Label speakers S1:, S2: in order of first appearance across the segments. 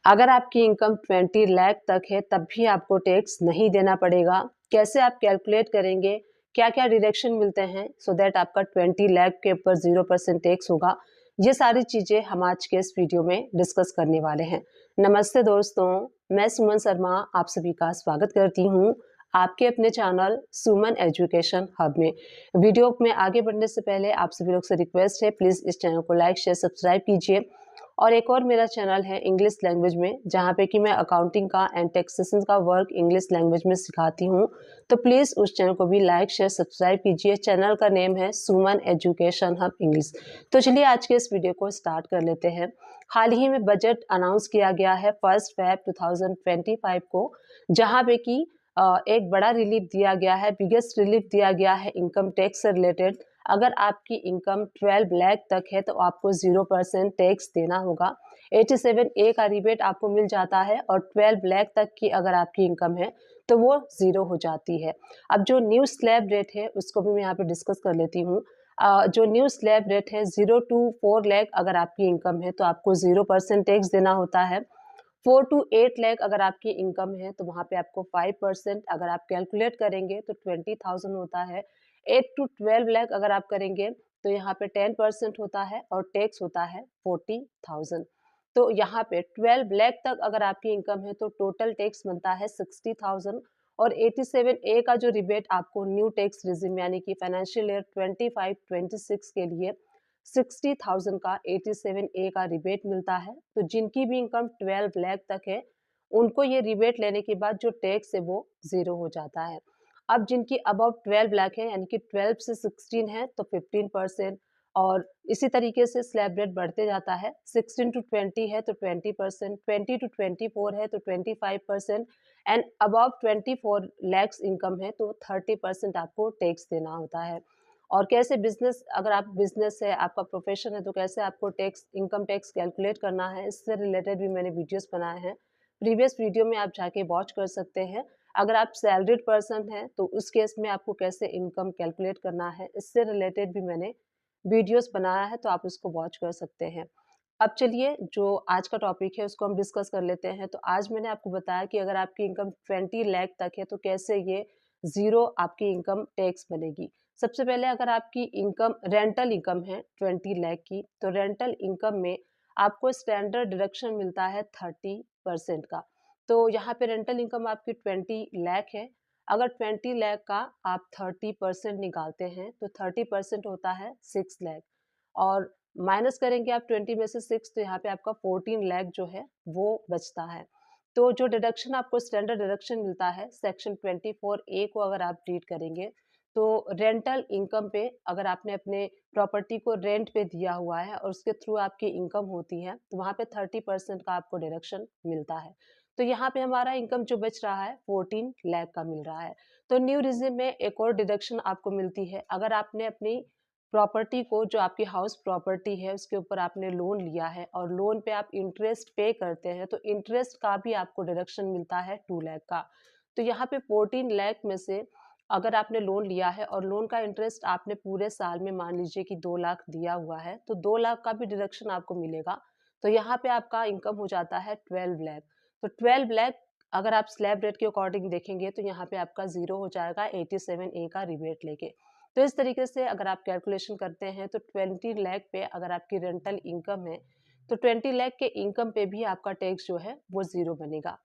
S1: अगर आपकी इनकम 20 लाख तक है तब भी आपको टैक्स नहीं देना पड़ेगा। कैसे आप कैलकुलेट करेंगे, क्या क्या डिडक्शन मिलते हैं सो दैट आपका 20 लाख के ऊपर 0% टैक्स होगा, ये सारी चीज़ें हम आज के इस वीडियो में डिस्कस करने वाले हैं। नमस्ते दोस्तों, मैं सुमन शर्मा आप सभी का स्वागत करती हूँ आपके अपने चैनल सुमन एजुकेशन हब में। वीडियो में आगे बढ़ने से पहले आप सभी लोग से रिक्वेस्ट है, प्लीज़ इस चैनल को लाइक शेयर सब्सक्राइब कीजिए। और एक और मेरा चैनल है इंग्लिश लैंग्वेज में, जहाँ पे कि मैं अकाउंटिंग का एंड टैक्सेशन का वर्क इंग्लिश लैंग्वेज में सिखाती हूँ। तो प्लीज़ उस चैनल को भी लाइक शेयर सब्सक्राइब कीजिए। चैनल का नेम है सुमन एजुकेशन हब इंग्लिश। तो चलिए आज के इस वीडियो को स्टार्ट कर लेते हैं। हाल ही में बजट अनाउंस किया गया है 1 फ़रवरी 2025 को, जहाँ पे कि एक बड़ा रिलीफ दिया गया है, बिगेस्ट रिलीफ दिया गया है इनकम टैक्स से रिलेटेड। अगर आपकी इनकम 12 लाख तक है तो आपको 0% टैक्स देना होगा। 87A का रिबेट आपको मिल जाता है और 12 लाख तक की अगर आपकी इनकम है तो वो 0 हो जाती है। अब जो न्यू स्लैब रेट है उसको भी मैं यहाँ पे डिस्कस कर लेती हूँ। जो न्यू स्लैब रेट है 0 to 4 लाख अगर आपकी इनकम है तो आपको 0% टैक्स देना होता है। 4 to 8 लाख अगर आपकी इनकम है तो वहाँ पे आपको 5%, अगर आप कैलकुलेट करेंगे तो 20,000 होता है। 8 to 12 लाख अगर आप करेंगे तो यहाँ पे 10% होता है और टैक्स होता है 40,000। तो यहाँ पे 12 लाख तक अगर आपकी इनकम है तो टोटल टैक्स बनता है 60,000। और 87A का जो रिबेट आपको न्यू टैक्स रिजिम यानी कि फाइनेंशियल ईयर 25-26 के लिए 60,000 का 87A का रिबेट मिलता है। तो जिनकी भी इनकम 12 लाख तक है उनको ये रिबेट लेने के बाद जो टैक्स है वो 0 हो जाता है। अब जिनकी अबव 12 लाख है यानी कि 12 से 16 है तो 15%, और इसी तरीके से स्लैब रेट बढ़ते जाता है। 16 to 20 है तो 20%, 20 to 24 है तो 25%, एंड अबव 24 लैक्स इनकम है तो 30% आपको टैक्स देना होता है। और कैसे बिजनेस, अगर आप बिजनेस है आपका प्रोफेशन है तो कैसे आपको टैक्स इनकम टैक्स कैलकुलेट करना है, इससे रिलेटेड भी मैंने वीडियोस बनाए हैं। प्रीवियस वीडियो में आप जाके वॉच कर सकते हैं। अगर आप सैलरीड पर्सन हैं तो उस केस में आपको कैसे इनकम कैलकुलेट करना है, इससे रिलेटेड भी मैंने वीडियोस बनाया है, तो आप उसको वॉच कर सकते हैं। अब चलिए जो आज का टॉपिक है उसको हम डिस्कस कर लेते हैं। तो आज मैंने आपको बताया कि अगर आपकी इनकम 20 लाख तक है तो कैसे ये ज़ीरो आपकी इनकम टैक्स बनेगी। सबसे पहले अगर आपकी इनकम रेंटल इनकम है 20 लाख की, तो रेंटल इनकम में आपको स्टैंडर्ड डिडक्शन मिलता है 30% का। तो यहाँ पे रेंटल इनकम आपकी 20 लाख है। अगर 20 लाख का आप 30% निकालते हैं तो 30% होता है 6 लाख, और माइनस करेंगे आप 20 में से 6 तो यहाँ पे आपका 14 लाख जो है वो बचता है। तो जो डिडक्शन आपको स्टैंडर्ड डिडक्शन मिलता है सेक्शन 24A को अगर आप रीड करेंगे तो रेंटल इनकम पे, अगर आपने अपने प्रॉपर्टी को रेंट पे दिया हुआ है और उसके थ्रू आपकी इनकम होती है तो वहाँ पे 30% का आपको डिडक्शन मिलता है। तो यहाँ पे हमारा इनकम जो बच रहा है 14 लाख का मिल रहा है। तो न्यू रिजिम में एक और डिडक्शन आपको मिलती है। अगर आपने अपनी प्रॉपर्टी को, जो आपकी हाउस प्रॉपर्टी है उसके ऊपर आपने लोन लिया है और लोन पे आप इंटरेस्ट पे करते हैं तो इंटरेस्ट का भी आपको डिडक्शन मिलता है 2 लाख का। तो यहाँ पे 14 लाख में से अगर आपने लोन लिया है और लोन का इंटरेस्ट आपने पूरे साल में मान लीजिए कि 2 लाख दिया हुआ है तो 2 लाख का भी डिडक्शन आपको मिलेगा। तो यहाँ पे आपका इनकम हो जाता है 12 लाख। तो 12 लाख अगर आप स्लैब रेट के अकॉर्डिंग देखेंगे तो यहाँ पे आपका 0 हो जाएगा 87A का रिबेट लेके। तो इस तरीके से अगर आप कैलकुलेशन करते हैं तो 20 लाख पे अगर आपकी रेंटल इनकम है तो 20 लाख के इनकम पे भी आपका टैक्स जो है वो 0 बनेगा।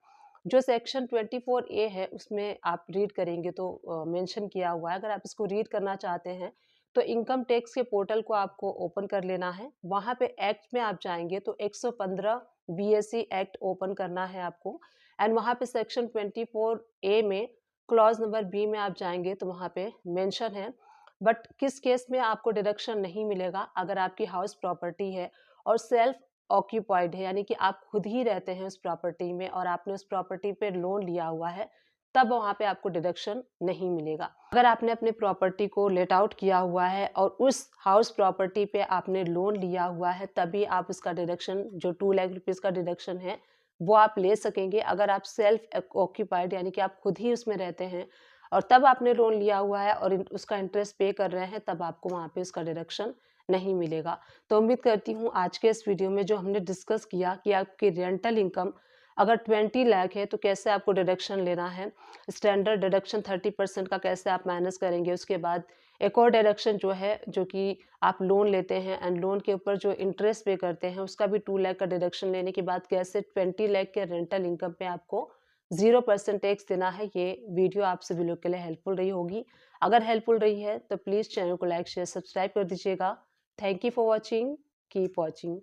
S1: जो सेक्शन 24A है उसमें आप रीड करेंगे तो मेंशन किया हुआ है। अगर आप इसको रीड करना चाहते हैं तो इनकम टैक्स के पोर्टल को आपको ओपन कर लेना है। वहाँ पे एक्ट में आप जाएंगे तो 115 BSE एक्ट ओपन करना है आपको, एंड वहाँ पे सेक्शन 24A में क्लॉज नंबर बी में आप जाएंगे तो वहाँ पे मेंशन है। बट किस केस में आपको डिडक्शन नहीं मिलेगा, अगर आपकी हाउस प्रॉपर्टी है और सेल्फ ऑक्यूपाइड है यानी कि आप खुद ही रहते हैं उस प्रॉपर्टी में और आपने उस प्रॉपर्टी पे लोन लिया हुआ है, तब वहाँ पे आपको डिडक्शन नहीं मिलेगा। अगर आपने अपनी प्रॉपर्टी को लेट आउट किया हुआ है और उस हाउस प्रॉपर्टी पे आपने लोन लिया हुआ है तभी आप उसका डिडक्शन, जो 2 लाख रुपीज़ का डिडक्शन है वो आप ले सकेंगे। अगर आप सेल्फ ऑक्यूपाइड यानी कि आप खुद ही उसमें रहते हैं और तब आपने लोन लिया हुआ है और उसका इंटरेस्ट पे कर रहे हैं तब आपको वहाँ पे उसका डिडक्शन नहीं मिलेगा। तो उम्मीद करती हूँ आज के इस वीडियो में जो हमने डिस्कस किया कि आपकी रेंटल इनकम अगर 20 लाख है तो कैसे आपको डिडक्शन लेना है, स्टैंडर्ड डिडक्शन 30% का कैसे आप मैनेज करेंगे। उसके बाद एक और डिडक्शन जो है, जो कि आप लोन लेते हैं एंड लोन के ऊपर जो इंटरेस्ट पे करते हैं, उसका भी 2 लाख का डिडक्शन लेने के बाद कैसे 20 लाख के रेंटल इनकम पे आपको 0% टैक्स देना है। ये वीडियो आप सभी लोग के लिए हेल्पफुल रही होगी। अगर हेल्पफुल रही है तो प्लीज़ चैनल को लाइक शेयर सब्सक्राइब कर दीजिएगा। Thank you for watching, keep watching.